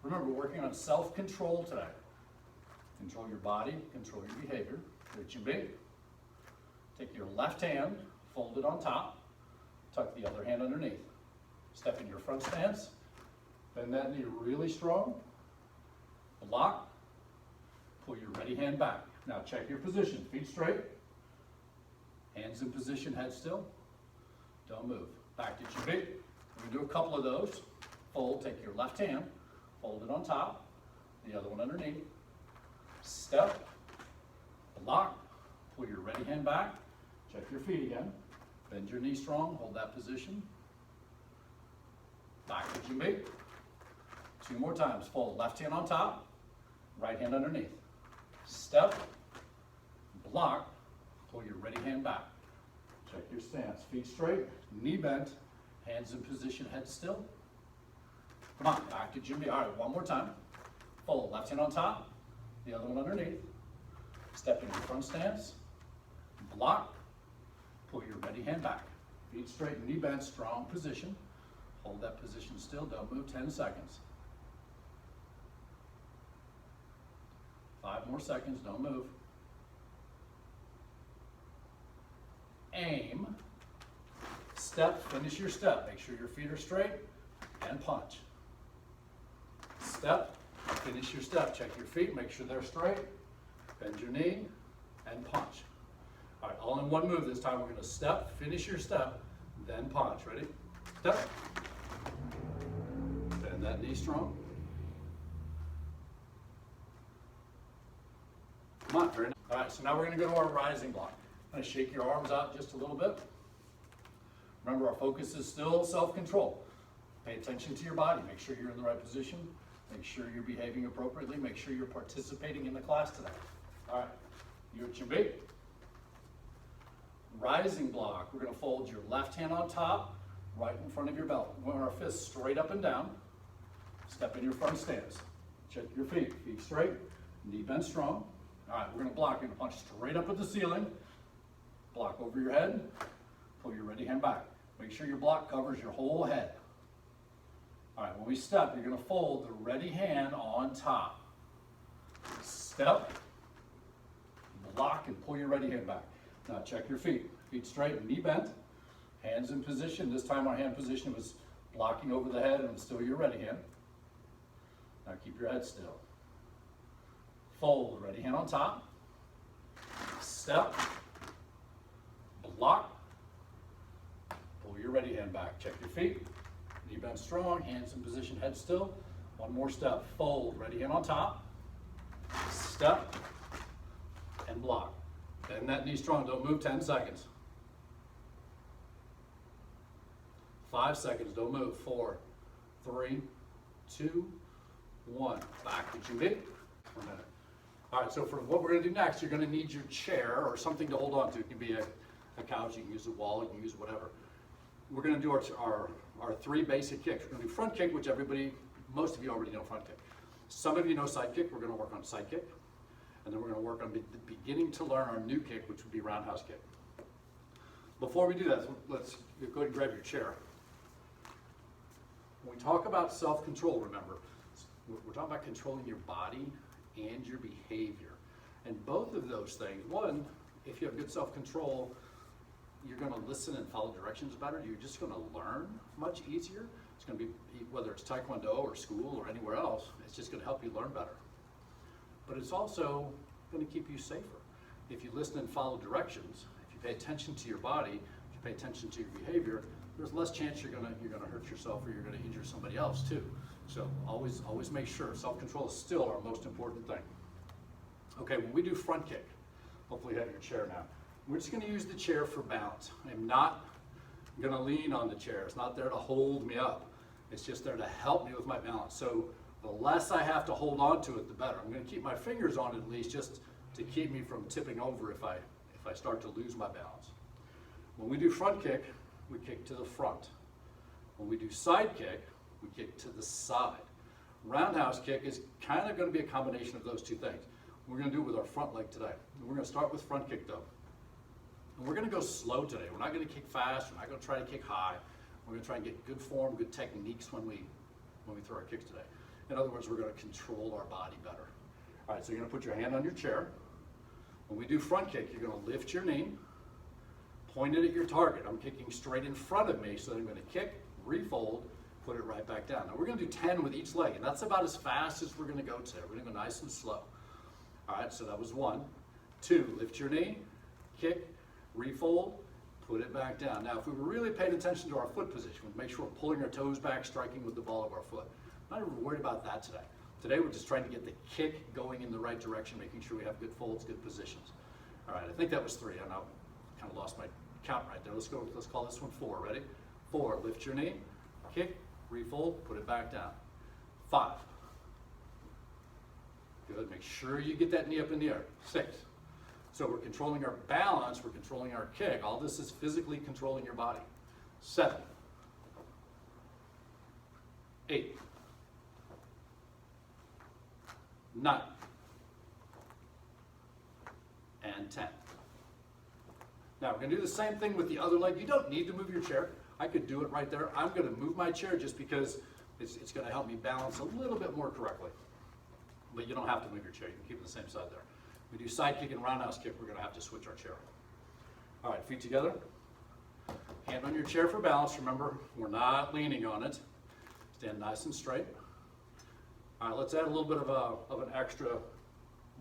Remember, we're working on self-control today. Control your body, control your behavior. Reach and be. Take your left hand, fold it on top, tuck the other hand underneath. Step in your front stance, bend that knee really strong, block, pull your ready hand back. Now check your position, feet straight, hands in position, head still, don't move. Back to your feet. We're going to do a couple of those. Fold, take your left hand, fold it on top, the other one underneath, step, block, pull your ready hand back, check your feet again, bend your knee strong, hold that position, back to your feet. Two more times, fold left hand on top, right hand underneath, step, block, pull your ready hand back, check your stance, feet straight, knee bent, hands in position, head still. Come on, back to Jimmy. All right, one more time. Fold left hand on top, the other one underneath. Step into front stance, block, pull your ready hand back. Feet straight, knee bent, strong position. Hold that position still, don't move, 10 seconds. 5 more seconds, don't move. Aim, step, finish your step. Make sure your feet are straight, and punch. Step, finish your step. Check your feet, make sure they're straight. Bend your knee, and punch. All right, all in one move this time. We're going to step, finish your step, then punch. Ready? Step. Bend that knee strong. Come on, turn. All right, so now we're going to go to our rising block. I'm going to shake your arms out just a little bit. Remember, our focus is still self-control. Pay attention to your body. Make sure you're in the right position. Make sure you're behaving appropriately. Make sure you're participating in the class today. All right, you at your feet. Rising block. We're going to fold your left hand on top, right in front of your belt. We want our fists straight up and down. Step in your front stance. Check your feet. Feet straight, knee bent strong. All right, we're going to block. You're going to punch straight up at the ceiling. Block over your head. Pull your ready hand back. Make sure your block covers your whole head. All right, when we step, you're going to fold the ready hand on top. Step, block, and pull your ready hand back. Now check your feet. Feet straight, knee bent, hands in position. This time our hand position was blocking over the head and it's still your ready hand. Now keep your head still. Fold, ready hand on top. Step, block, pull your ready hand back. Check your feet. Knee bent strong, hands in position, head still. One more step. Fold, ready hand on top. Step, and block. Bend that knee strong, don't move, 10 seconds. 5 seconds, don't move. 4, 3, 2, 1. Back to your feet for a minute. All right, so for what we're gonna do next, you're gonna need your chair or something to hold on to. It can be a couch, you can use a wall, you can use whatever. We're gonna do our 3 basic kicks. We're gonna do front kick, which most of you already know front kick. Some of you know side kick. We're gonna work on side kick. And then we're gonna work on beginning to learn our new kick, which would be roundhouse kick. Before we do that, let's go ahead and grab your chair. When we talk about self-control, remember, we're talking about controlling your body and your behavior. And both of those things, one, if you have good self-control, you're going to listen and follow directions better. You're just going to learn much easier. It's going to be, whether it's Tae Kwon or school or anywhere else, it's just going to help you learn better. But it's also going to keep you safer. If you listen and follow directions, if you pay attention to your body, if you pay attention to your behavior, there's less chance you're going to hurt yourself or you're going to injure somebody else too. So always make sure self-control is still our most important thing. Okay, when we do front kick, hopefully you have your chair now. We're just going to use the chair for balance. I'm not going to lean on the chair. It's not there to hold me up. It's just there to help me with my balance. So the less I have to hold on to it, the better. I'm going to keep my fingers on it at least, just to keep me from tipping over if I start to lose my balance. When we do front kick, we kick to the front. When we do side kick, we kick to the side. Roundhouse kick is kind of going to be a combination of those two things. We're going to do it with our front leg today. We're going to start with front kick though. And we're going to go slow today. We're not going to kick fast. We're not going to try to kick high. We're going to try and get good form, good techniques when we throw our kicks today. In other words, we're going to control our body better. All right, so you're going to put your hand on your chair. When we do front kick, you're going to lift your knee, point it at your target. I'm kicking straight in front of me, so I'm going to kick, refold, put it right back down. Now we're going to do 10 with each leg, and that's about as fast as we're going to go today. We're going to go nice and slow. All right, so that was 1. 2, lift your knee, kick, refold, put it back down. Now, if we were really paying attention to our foot position, we'd make sure we're pulling our toes back, striking with the ball of our foot. I'm not even worried about that today. Today, we're just trying to get the kick going in the right direction, making sure we have good folds, good positions. All right, I think that was 3. I know, kind of lost my count right there. Let's call this one 4. Ready? 4, lift your knee, kick, refold, put it back down. 5. Good, make sure you get that knee up in the air. 6. So we're controlling our balance, we're controlling our kick. All this is physically controlling your body. 7. 8. 9. And 10. Now we're going to do the same thing with the other leg. You don't need to move your chair. I could do it right there. I'm going to move my chair just because it's going to help me balance a little bit more correctly. But you don't have to move your chair. You can keep it the same side there. We do side kick and roundhouse kick. We're going to have to switch our chair. All right, feet together. Hand on your chair for balance. Remember, we're not leaning on it. Stand nice and straight. All right, let's add a little bit of an extra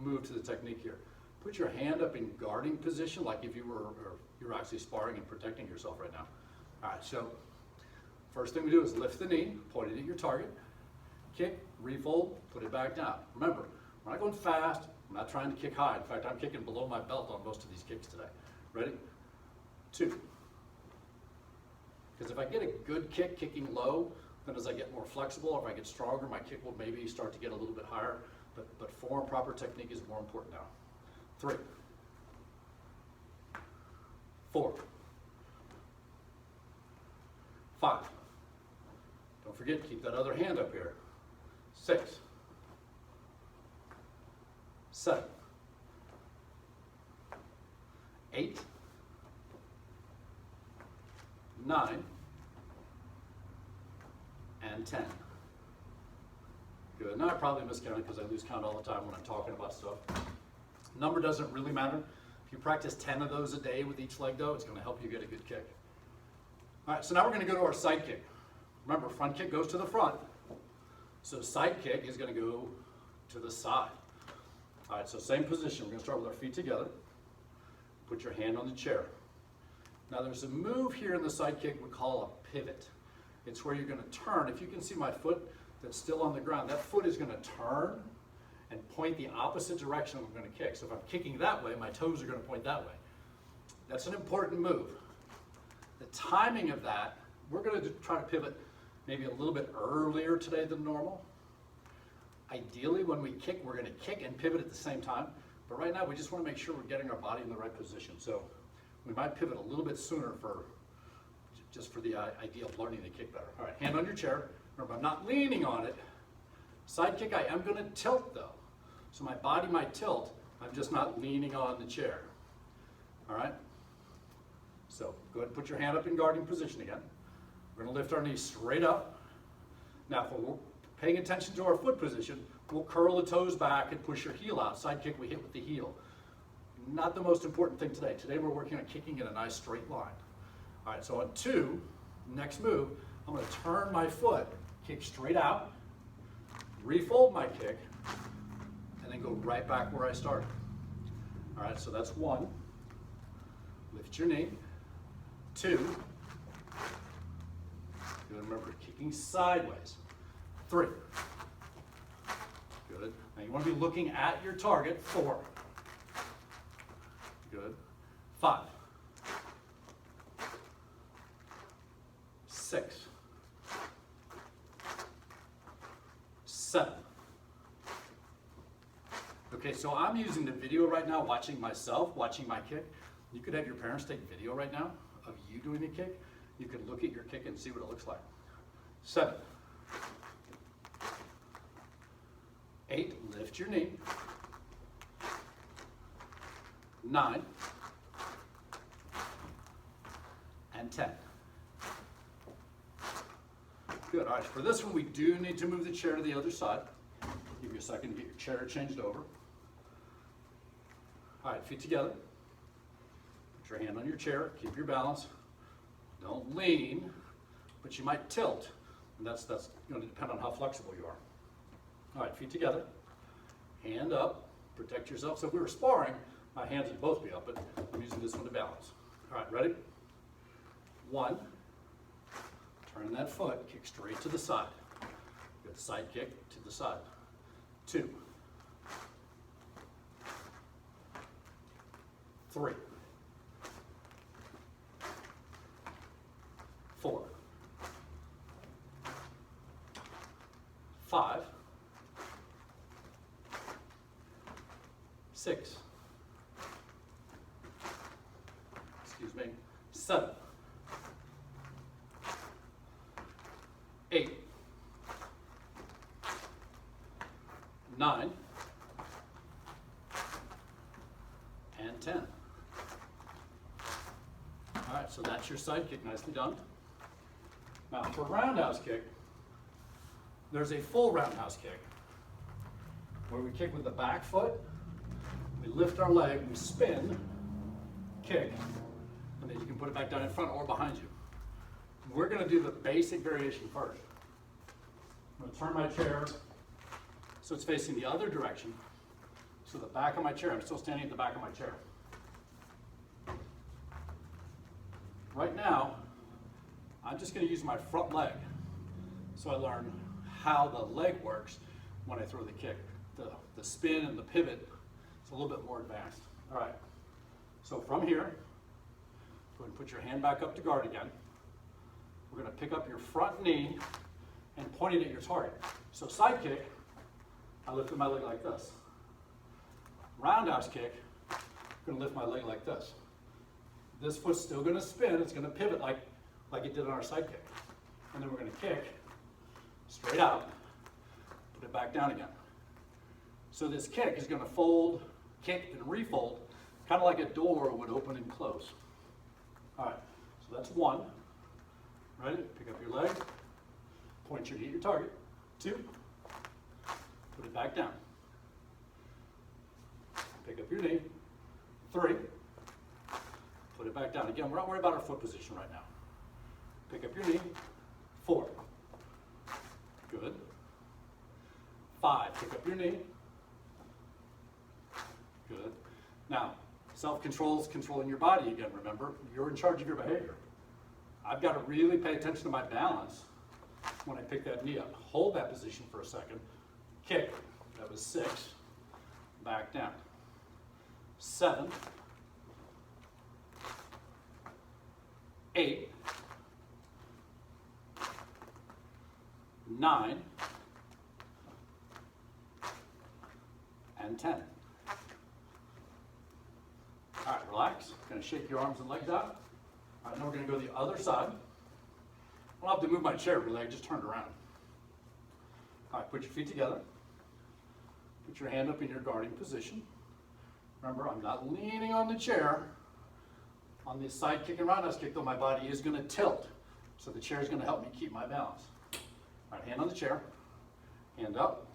move to the technique here. Put your hand up in guarding position, like if you're actually sparring and protecting yourself right now. All right, so first thing we do is lift the knee, point it at your target, kick, refold, put it back down. Remember, we're not going fast. I'm not trying to kick high. In fact, I'm kicking below my belt on most of these kicks today. Ready? 2. Because if I get a good kick kicking low, then as I get more flexible, or if I get stronger, my kick will maybe start to get a little bit higher. But form, proper technique is more important now. 3. 4. 5. Don't forget, keep that other hand up here. 6. 7. 8. 9. And 10. Good. Now I probably miscounted because I lose count all the time when I'm talking about stuff. Number doesn't really matter. If you practice 10 of those a day with each leg though, it's going to help you get a good kick. All right, so now we're going to go to our side kick. Remember, front kick goes to the front. So side kick is going to go to the side. All right, so same position. We're going to start with our feet together. Put your hand on the chair. Now there's a move here in the side kick we call a pivot. It's where you're going to turn. If you can see my foot that's still on the ground, that foot is going to turn and point the opposite direction I'm going to kick. So if I'm kicking that way, my toes are going to point that way. That's an important move. The timing of that, we're going to try to pivot maybe a little bit earlier today than normal. Ideally, when we kick, we're going to kick and pivot at the same time. But right now, we just want to make sure we're getting our body in the right position. So we might pivot a little bit sooner just for the idea of learning to kick better. All right, hand on your chair. Remember, I'm not leaning on it. Side kick, I am going to tilt though. So my body might tilt. I'm just not leaning on the chair. All right? So go ahead and put your hand up in guarding position again. We're going to lift our knees straight up. Now, if we're paying attention to our foot position, we'll curl the toes back and push your heel out. Side kick, we hit with the heel. Not the most important thing today. Today we're working on kicking in a nice straight line. All right, so on 2, next move, I'm going to turn my foot, kick straight out, refold my kick, and then go right back where I started. All right, so that's 1. Lift your knee. 2. Good, remember, kicking sideways. 3. Good. Now you want to be looking at your target. 4. Good. 5. 6. 7. Okay, so I'm using the video right now, watching myself, watching my kick. You could have your parents take video right now of you doing a kick. You could look at your kick and see what it looks like. 7. 8, lift your knee. 9. And 10. Good. Good. All right, for this one, we do need to move the chair to the other side. Give you a second to get your chair changed over. All right, feet together. Put your hand on your chair. Keep your balance. Don't lean, but you might tilt. And that's going to depend on how flexible you are. All right, feet together. Hand up. Protect yourself. So if we were sparring, my hands would both be up, but I'm using this one to balance. All right, ready? 1. Turn that foot, kick straight to the side. Good side kick to the side. 2. 3. 4. 5. 6. 7. 8. 9. And 10. All right, so that's your side kick, nicely done. Now for roundhouse kick, there's a full roundhouse kick where we kick with the back foot, we lift our leg, we spin, kick, and then you can put it back down in front or behind you. We're going to do the basic variation first. I'm going to turn my chair so it's facing the other direction. So the back of my chair, I'm still standing at the back of my chair. Right now, I'm just going to use my front leg. So I learn how the leg works when I throw the kick. The spin and the pivot, it's a little bit more advanced. All right, so from here, go ahead and put your hand back up to guard again. We're going to pick up your front knee and point it at your target. So side kick, I lifted my leg like this. Roundhouse kick, I'm going to lift my leg like this. This foot's still going to spin. It's going to pivot like it did on our side kick. And then we're going to kick straight out, put it back down again. So this kick is going to fold, kick, and refold, kind of like a door would open and close. All right, so that's 1. Ready? Pick up your leg, point your knee at your target. 2, put it back down. Pick up your knee. 3, put it back down. Again, we're not worried about our foot position right now. Pick up your knee. 4, good. 5, pick up your knee. Good. Now, self-control is controlling your body again, remember? You're in charge of your behavior. I've got to really pay attention to my balance when I pick that knee up. Hold that position for a second. Kick. That was 6. Back down. 7. 8. 9. And 10. All right, relax. Going to shake your arms and legs out. All right, now we're going to go to the other side. I'll have to move my chair really. I just turned around. All right, put your feet together. Put your hand up in your guarding position. Remember, I'm not leaning on the chair. On this side kick and roundhouse kick, though, my body is going to tilt. So the chair is going to help me keep my balance. All right, hand on the chair. Hand up.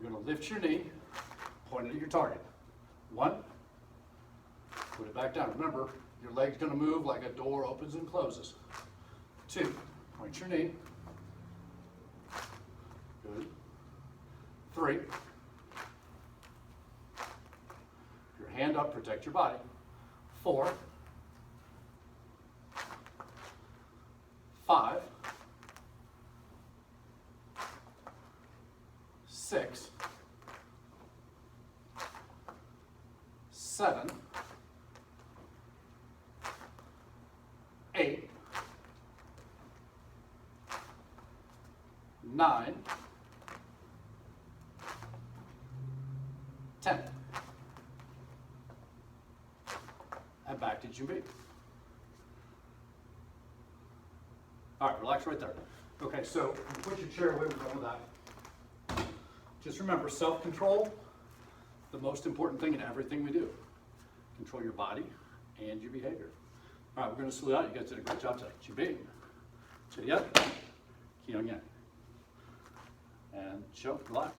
You're going to lift your knee. Point it at your target. 1. Put it back down. Remember, your leg's going to move like a door opens and closes. 2, point your knee. Good. 3, your hand up, protect your body. 4, 5, 6, 7, 8, 9, 10. And back to Jumbi. All right, relax right there. Okay, so put your chair away, we're done with that. Just remember, self-control, the most important thing in everything we do. Control your body and your behavior. All right, we're going to salute out. You guys did a great job today. Jumbi. Chitty up. Pyongyang. And show, good luck.